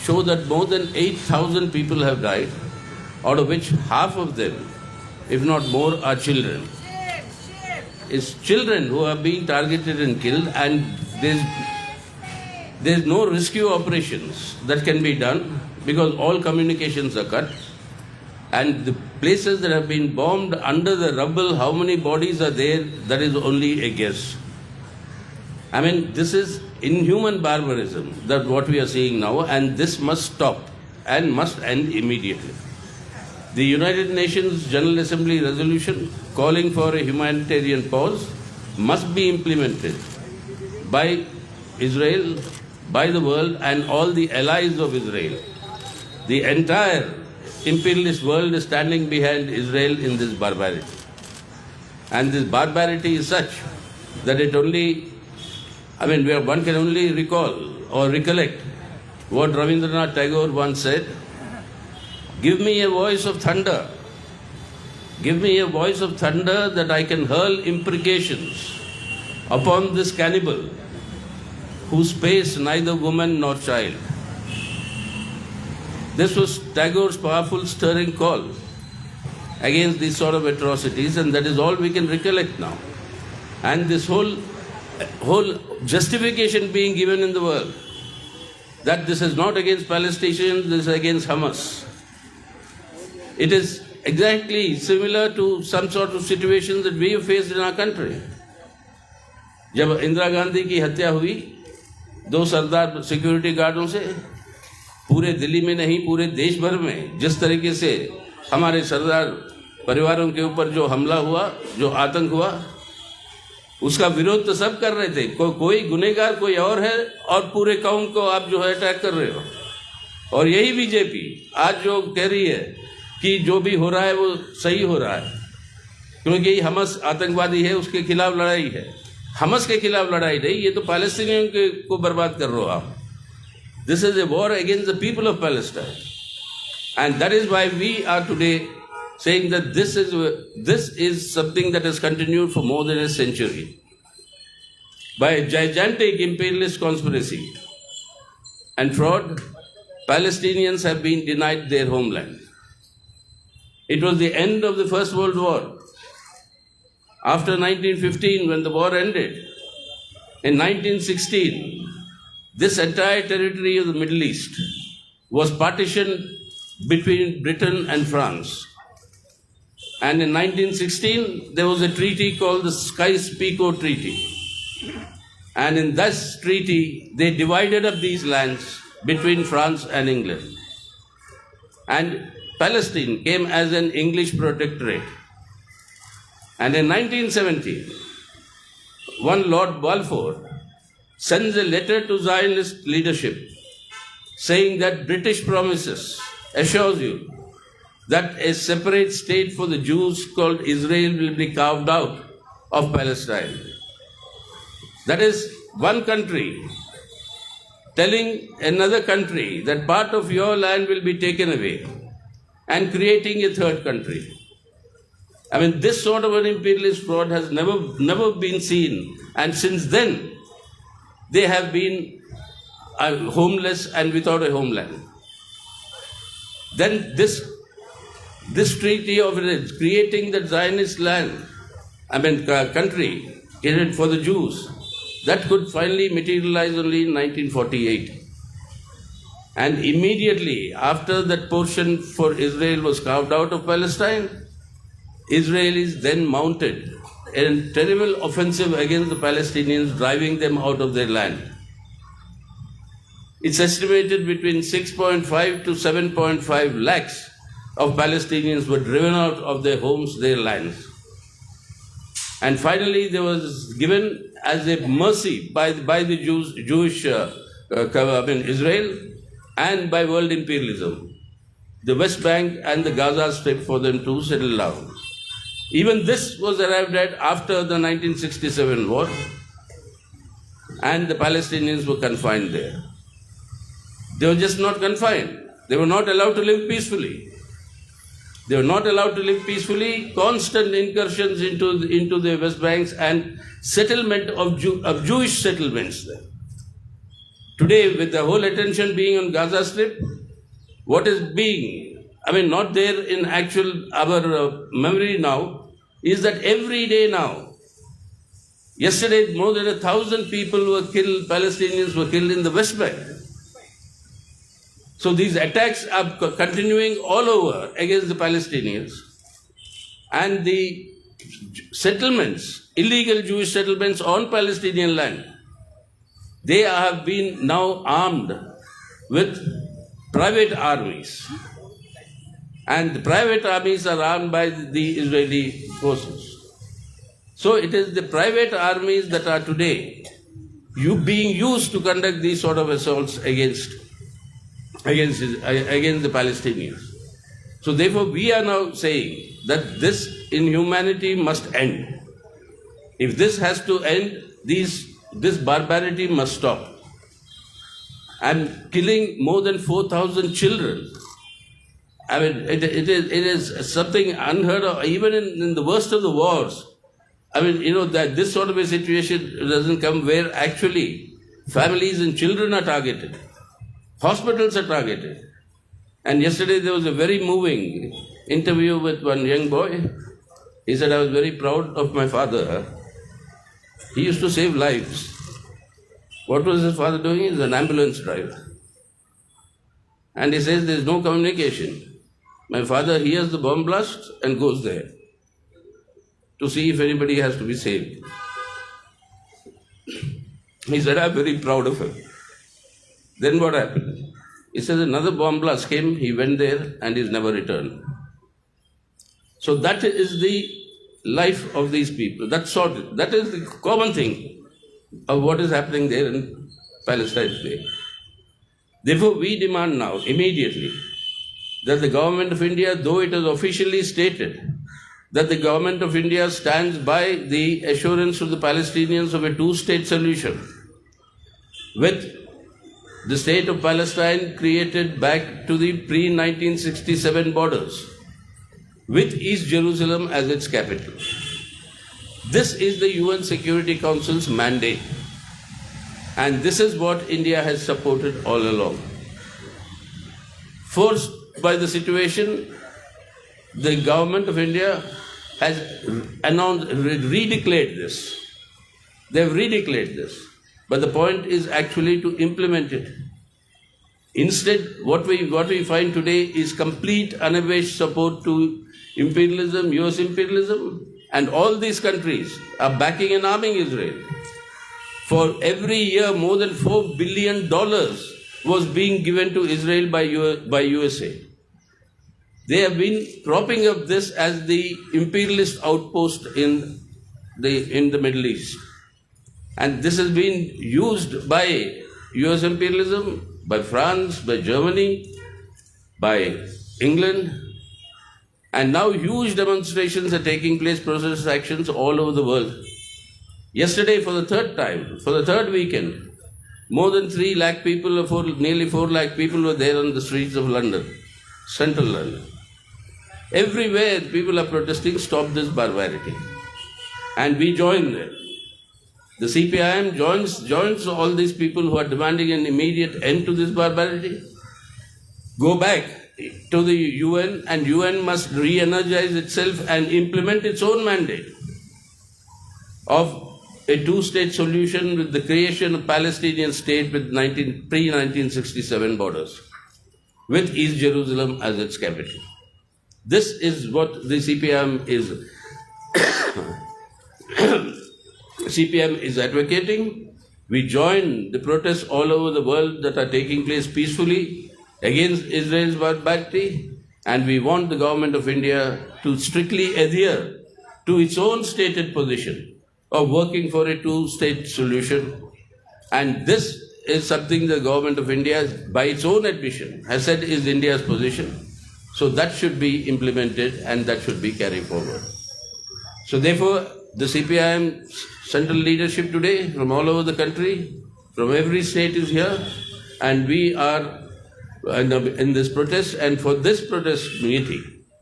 show that more than 8,000 people have died, out of which half of them, if not more, are children. It's children who are being targeted and killed, and there's no rescue operations that can be done because all communications are cut. And the places that have been bombed under the rubble, how many bodies are there, that is only a guess. I mean, this is inhuman barbarism, that what we are seeing now, and this must stop and must end immediately. The United Nations General Assembly resolution calling for a humanitarian pause must be implemented by Israel, by the world, and all the allies of Israel. The entire imperialist world is standing behind Israel in this barbarity. And this barbarity is such that one can only recall or recollect what Rabindranath Tagore once said: give me a voice of thunder. Give me a voice of thunder that I can hurl imprecations upon this cannibal who spares neither woman nor child. This was Tagore's powerful, stirring call against these sort of atrocities, and that is all we can recollect now. And this whole justification being given in the world that this is not against Palestinians, this is against Hamas. It is exactly similar to some sort of situations that we have faced in our country. जब इंदिरा गांधी की हत्या हुई 2 सरदार security गार्डों से, पूरे दिल्ली में नहीं पूरे देश भर में जिस तरीके से हमारे सरदार परिवारों के ऊपर जो हमला हुआ, जो आतंक हुआ, उसका विरोध तो सब कर रहे थे. कोई गुनहगार कोई और है और पूरे कौम को आप जो है अटैक कर रहे हो. और यही बीजेपी आज जो कह रही है कि जो भी हो रहा है वो सही हो रहा है क्योंकि हमस आतंकवादी है, उसके खिलाफ लड़ाई है. हमस के खिलाफ लड़ाई नहीं, ये तो पैलेस्टीनियों को बर्बाद कर रहे हो आप. This is a war against the people of Palestine. And that is why we are today saying that this is something that has continued for more than a century. By a gigantic imperialist conspiracy and fraud, Palestinians have been denied their homeland. It was the end of the First World War. After 1915, when the war ended, in 1916, this entire territory of the Middle East was partitioned between Britain and France. And in 1916, there was a treaty called the Sykes-Picot Treaty. And in this treaty, they divided up these lands between France and England. And Palestine came as an English protectorate. And in 1970, one Lord Balfour sends a letter to Zionist leadership saying that British promises assures you that a separate state for the Jews called Israel will be carved out of Palestine. That is one country telling another country that part of your land will be taken away and creating a third country. I mean, this sort of an imperialist fraud has never been seen, and since then they have been homeless and without a homeland. Then this treaty of creating the Zionist land, country created for the Jews, that could finally materialize only in 1948. And immediately after that portion for Israel was carved out of Palestine, Israelis then mounted a terrible offensive against the Palestinians, driving them out of their land. It's estimated between 6.5 to 7.5 lakhs of Palestinians were driven out of their homes, their lands. And finally, there was given as a mercy by the Jewish Israel and by world imperialism, the West Bank and the Gaza Strip for them to settle down. Even this was arrived at after the 1967 war, and the Palestinians were confined there. They were just not confined. They were not allowed to live peacefully. They were not allowed to live peacefully. Constant incursions into the West Banks and settlement of Jewish settlements there. Today, with the whole attention being on Gaza Strip, what is being, not there in actual our memory now, is that every day now, yesterday more than 1,000 people were killed, Palestinians were killed in the West Bank. So these attacks are continuing all over against the Palestinians. And the settlements, illegal Jewish settlements on Palestinian land, they have been now armed with private armies. And the private armies are armed by the Israeli forces. So it is the private armies that are today being used to conduct these sort of assaults against the Palestinians. So therefore we are now saying that this inhumanity must end. If this has to end, this barbarity must stop. And killing more than 4,000 children, it is something unheard of, even in the worst of the wars. That this sort of a situation doesn't come where actually families and children are targeted. Hospitals are targeted. And yesterday there was a very moving interview with one young boy. He said, I was very proud of my father. He used to save lives. What was his father doing? He's an ambulance driver. And he says there's no communication. My father hears the bomb blast and goes there to see if anybody has to be saved. He said, I'm very proud of him. Then what happened? He says another bomb blast came, he went there and he's never returned. So that is the life of these people. That is the common thing of what is happening there in Palestine today. Therefore, we demand now, immediately, that the government of India, though it is officially stated that the government of India stands by the assurance of the Palestinians of a two-state solution, with the state of Palestine created back to the pre-1967 borders, with East Jerusalem as its capital. This is the UN Security Council's mandate, and this is what India has supported all along. Forced by the situation, the government of India has redeclared this. They have redeclared this. But the point is actually to implement it. Instead, what we find today is complete unabashed support to imperialism, US imperialism, and all these countries are backing and arming Israel. For every year, more than $4 billion was being given to Israel by USA. They have been propping up this as the imperialist outpost in the Middle East. And this has been used by US imperialism, by France, by Germany, by England. And now huge demonstrations are taking place, protest actions all over the world. Yesterday, for the third time, for the third weekend, more than 3 lakh people, nearly 4 lakh people were there on the streets of London, central London. Everywhere people are protesting, stop this barbarity. And we join there. The CPIM joins all these people who are demanding an immediate end to this barbarity. Go back to the UN, and UN must re-energize itself and implement its own mandate of a two-state solution with the creation of Palestinian state with pre-1967 borders, with East Jerusalem as its capital. This is what the CPIM is advocating. We join the protests all over the world that are taking place peacefully against Israel's barbarity, and we want the government of India to strictly adhere to its own stated position of working for a two-state solution. And this is something the government of India, by its own admission, has said is India's position. So that should be implemented and that should be carried forward. So therefore, the CPIM central leadership today from all over the country, from every state is here, and we are in this protest. And for this protest meeting,